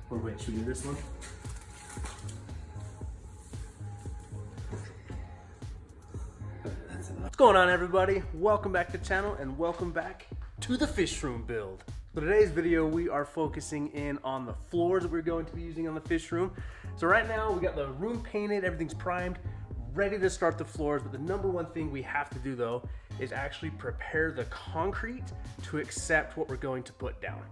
Or wait, should we do this one? What's going on, everybody? Welcome back to the channel and welcome back to the fish room build. For today's video, we are focusing in on the floors that we're going to be using on the fish room. So right now we got the room painted, everything's primed, ready to start the floors. But the number one thing we have to do though is actually prepare the concrete to accept what we're going to put down.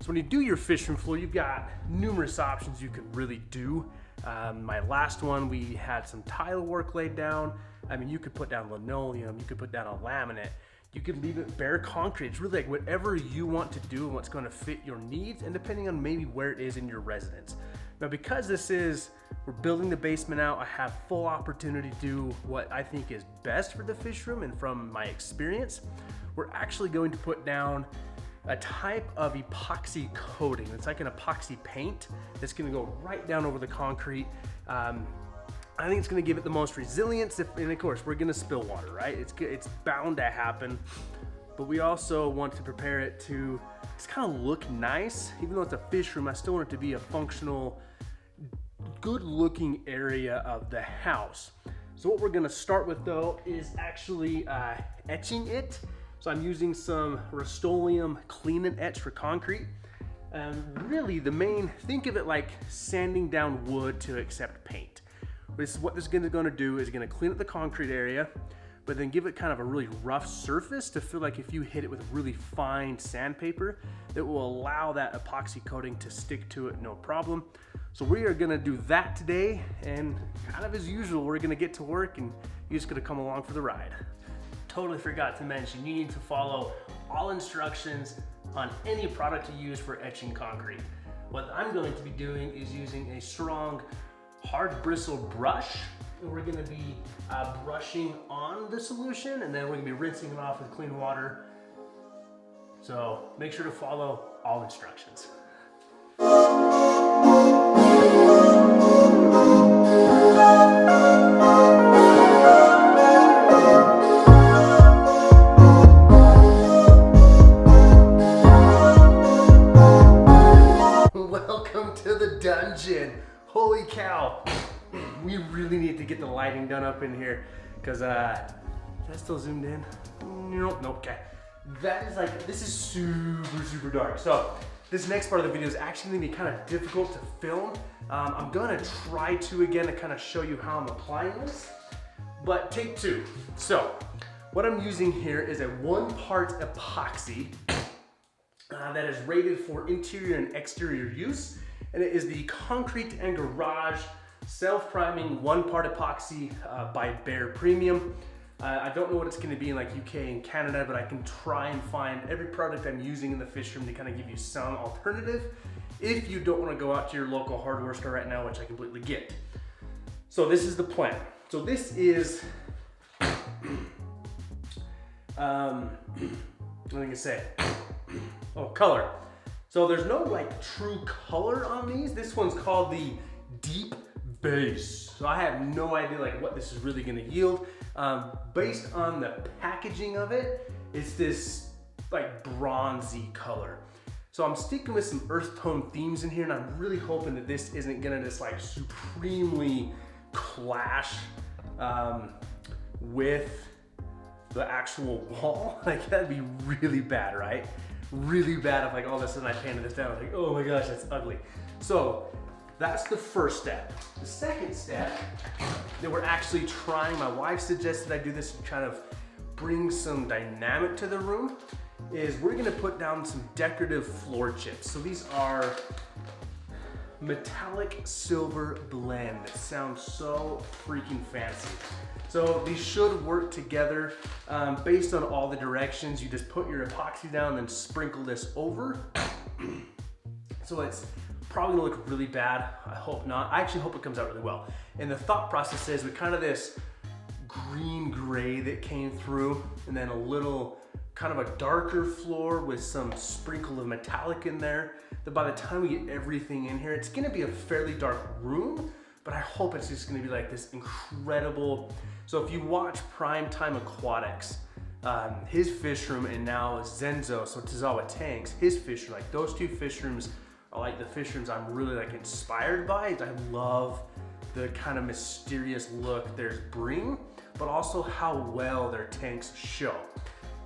So when you do your fish room floor, you've got numerous options you can really do. My last one, we had some tile work laid down. I mean, you could put down linoleum, you could put down a laminate, you could leave it bare concrete. It's really like whatever you want to do and what's going to fit your needs, and depending on maybe where it is in your residence. Now, because we're building the basement out, I have full opportunity to do what I think is best for the fish room, and from my experience, we're actually going to put down a type of epoxy coating. It's like an epoxy paint that's gonna go right down over the concrete. I think it's gonna give it the most resilience, and of course, we're gonna spill water, right? It's bound to happen, but we also want to prepare it to just kind of look nice. Even though it's a fish room, I still want it to be a functional, good looking area of the house. So what we're gonna start with though is actually etching it. So I'm using some Rust-Oleum clean and etch for concrete. And really think of it like sanding down wood to accept paint. What this is gonna do is gonna clean up the concrete area, but then give it kind of a really rough surface to feel like if you hit it with really fine sandpaper, it will allow that epoxy coating to stick to it, no problem. So we are gonna do that today, and kind of as usual, we're gonna get to work and you're just gonna come along for the ride. Totally forgot to mention, you need to follow all instructions on any product you use for etching concrete. What I'm going to be doing is using a strong, hard bristle brush, and we're gonna be brushing on the solution, and then we're gonna be rinsing it off with clean water. So make sure to follow all instructions. Dungeon. Holy cow. We really need to get the lighting done up in here because is that still zoomed in? Nope, okay. This is super dark. So this next part of the video is actually gonna be kind of difficult to film. I'm gonna try to again to kind of show you how I'm applying this, but take two. So what I'm using here is a 1-part epoxy that is rated for interior and exterior use. And it is the Concrete and Garage self-priming 1-part epoxy by Behr Premium. I don't know what it's gonna be in like UK and Canada, but I can try and find every product I'm using in the fish room to kind of give you some alternative if you don't wanna go out to your local hardware store right now, which I completely get. So this is the plan. So this is, what am I gonna say? Oh, color. So there's no like true color on these. This one's called the Deep Base. So I have no idea like what this is really gonna yield. Based on the packaging of it, it's this like bronzy color. So I'm sticking with some earth tone themes in here, and I'm really hoping that this isn't gonna just like supremely clash with the actual wall. Like that'd be really bad, right? Really bad if like all of a sudden I painted this down. I was like, oh my gosh, that's ugly. So that's the first step. The second step that we're actually trying, my wife suggested I do this to kind of bring some dynamic to the room, is we're gonna put down some decorative floor chips. So these are metallic silver blend. It sounds so freaking fancy. So these should work together based on all the directions. You just put your epoxy down and sprinkle this over. So it's probably gonna look really bad. I hope not. I actually hope it comes out really well. And the thought process is with kind of this green gray that came through, and then a little kind of a darker floor with some sprinkle of metallic in there, that by the time we get everything in here, it's gonna be a fairly dark room, but I hope it's just gonna be like this incredible. So if you watch Primetime Aquatics, his fish room, and now Zenzo, so Tazawa Tanks, his fish room. Like those two fish rooms are like the fish rooms I'm really like inspired by. I love the kind of mysterious look theirs bring, but also how well their tanks show.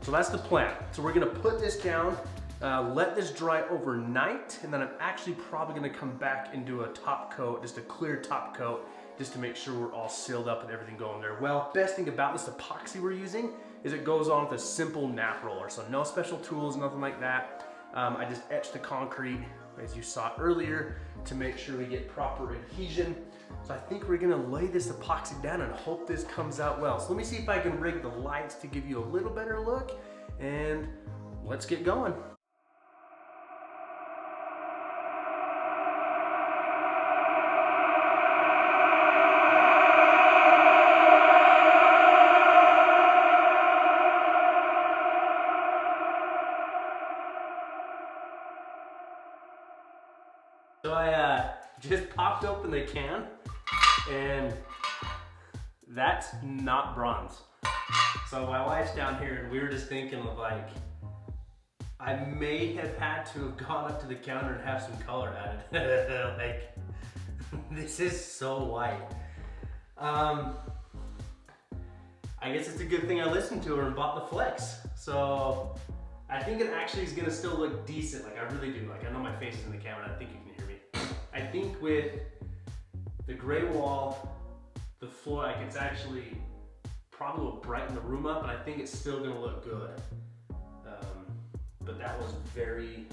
So that's the plan. So we're gonna put this down, let this dry overnight, and then I'm actually probably gonna come back and do a top coat, just a clear top coat, just to make sure we're all sealed up and everything going there well. Best thing about this epoxy we're using is it goes on with a simple nap roller. So no special tools, nothing like that. I just etched the concrete, as you saw earlier, to make sure we get proper adhesion. So I think we're gonna lay this epoxy down and hope this comes out well. So let me see if I can rig the lights to give you a little better look, and let's get going. So I just popped open the can, and that's not bronze. So my wife's down here, and we were just thinking of like, I may have had to have gone up to the counter and have some color added. Like, this is so white. I guess it's a good thing I listened to her and bought the Flex. So I think it actually is gonna still look decent. Like, I really do. Like, I know my face is in the camera, I think you can hear me. I think with the gray wall, the floor, like it's actually probably will brighten the room up, and I think it's still gonna look good. But that was very,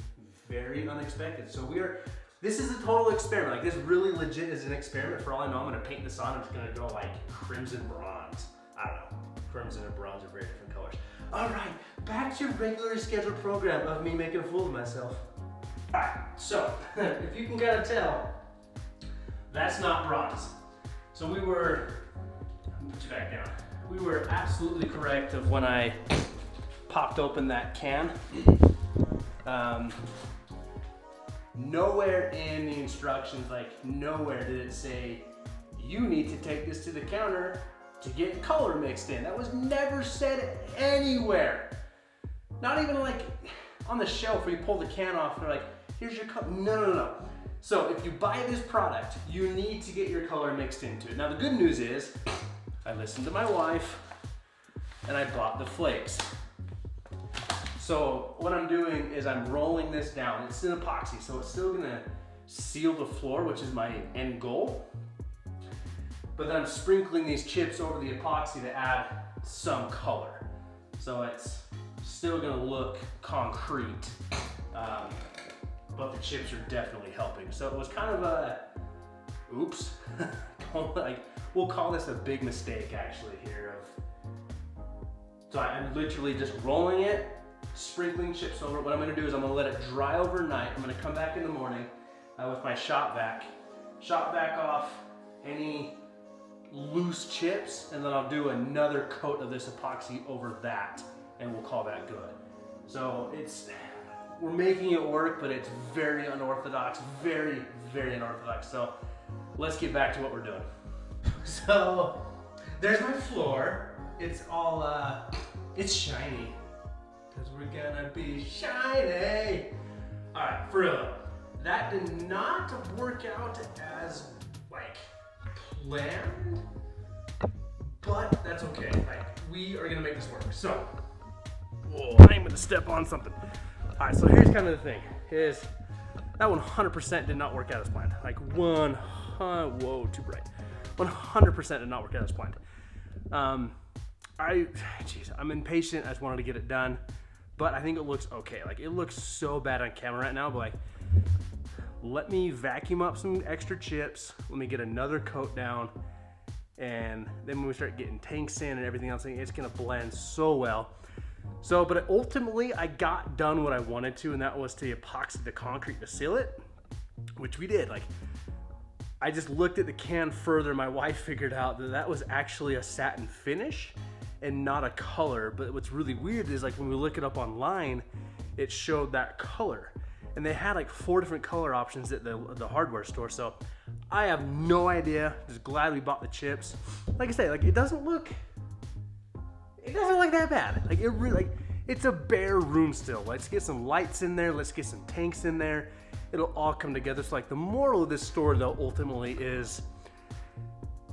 very unexpected. So this is a total experiment. Like, this really legit is an experiment. For all I know, I'm gonna paint this on. I'm just gonna go like crimson bronze. I don't know. Crimson and bronze are very different colors. All right, back to your regularly scheduled program of me making a fool of myself. All right, so if you can kind of tell, that's not bronze. So we were, put you back down. We were absolutely correct of when I popped open that can. Nowhere in the instructions, like nowhere did it say, you need to take this to the counter to get color mixed in. That was never said anywhere. Not even like on the shelf where you pull the can off and they're like, here's your color. No. So if you buy this product, you need to get your color mixed into it. Now the good news is, I listened to my wife and I bought the flakes. So what I'm doing is I'm rolling this down. It's an epoxy, so it's still gonna seal the floor, which is my end goal. But then I'm sprinkling these chips over the epoxy to add some color. So it's still gonna look concrete, but the chips are definitely helping. So it was kind of a, oops. Like, we'll call this a big mistake actually here. So I'm literally just rolling it, sprinkling chips over it. What I'm gonna do is I'm gonna let it dry overnight. I'm gonna come back in the morning with my shop vac off any loose chips, and then I'll do another coat of this epoxy over that, and we'll call that good. So we're making it work, but it's very unorthodox, very, very unorthodox. So let's get back to what we're doing. So there's my floor. It's all, it's shiny, because we're gonna be shiny. All right, for real, that did not work out as like planned, but that's okay. Like, we are gonna make this work. So, whoa, I'm gonna step on something. All right, so here's kind of the thing, is that 100% did not work out as planned. Like whoa, too bright. 100% did not work out as planned. I'm impatient, I just wanted to get it done, but I think it looks okay. Like, it looks so bad on camera right now, but like, let me vacuum up some extra chips, let me get another coat down, and then when we start getting tanks in and everything else, it's gonna blend so well. So, but ultimately I got done what I wanted to, and that was to epoxy the concrete to seal it, which we did. Like, I just looked at the can further, my wife figured out that that was actually a satin finish and not a color. But what's really weird is, like, when we look it up online, it showed that color. And they had like 4 different color options at the hardware store. So I have no idea, just glad we bought the chips. Like I say, like, it doesn't look, it doesn't look that bad. Like it really, like it's a bare room still. Let's get some lights in there. Let's get some tanks in there. It'll all come together. So like the moral of this story though ultimately is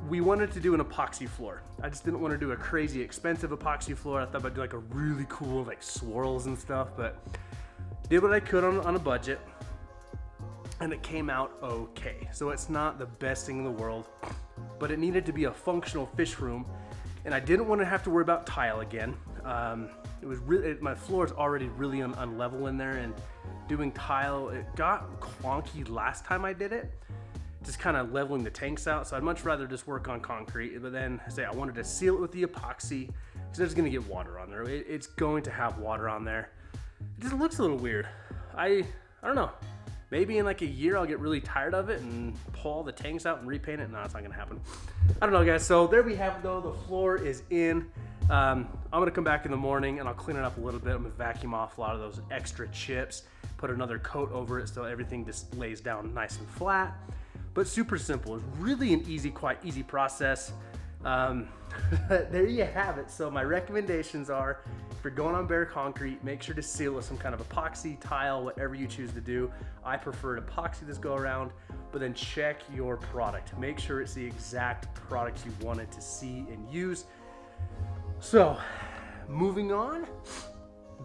we wanted to do an epoxy floor. I just didn't want to do a crazy expensive epoxy floor. I thought I'd do like a really cool like swirls and stuff, but did what I could on a budget and it came out okay. So it's not the best thing in the world, but it needed to be a functional fish room and I didn't want to have to worry about tile again. It was really, my floor is already really unlevel in there, and doing tile, it got clunky last time I did it, just kind of leveling the tanks out. So I'd much rather just work on concrete, but then say I wanted to seal it with the epoxy because there's going to get water on there. It's going to have water on there. It just looks a little weird. I don't know. Maybe in like a year I'll get really tired of it and pull all the tanks out and repaint it. No, it's not gonna happen. I don't know, guys. So there we have it though. The floor is in. I'm gonna come back in the morning and I'll clean it up a little bit. I'm gonna vacuum off a lot of those extra chips, put another coat over it so everything just lays down nice and flat. But super simple. It's really an quite easy process. There you have it. So my recommendations are, if you're going on bare concrete, make sure to seal with some kind of epoxy, tile, whatever you choose to do. I prefer an epoxy this go around, but then check your product. Make sure it's the exact product you wanted to see and use. So moving on,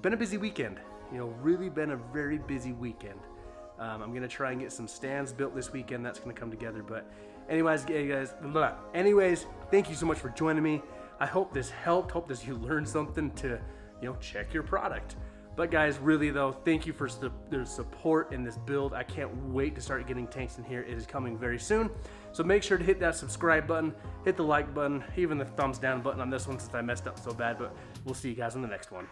been a busy weekend, really been a very busy weekend. I'm gonna try and get some stands built this weekend. That's gonna come together, but anyways, thank you so much for joining me. I hope this helped. Hope you learned something to, check your product. But guys, really though, thank you for the support in this build. I can't wait to start getting tanks in here. It is coming very soon. So make sure to hit that subscribe button, hit the like button, even the thumbs down button on this one since I messed up so bad. But we'll see you guys on the next one.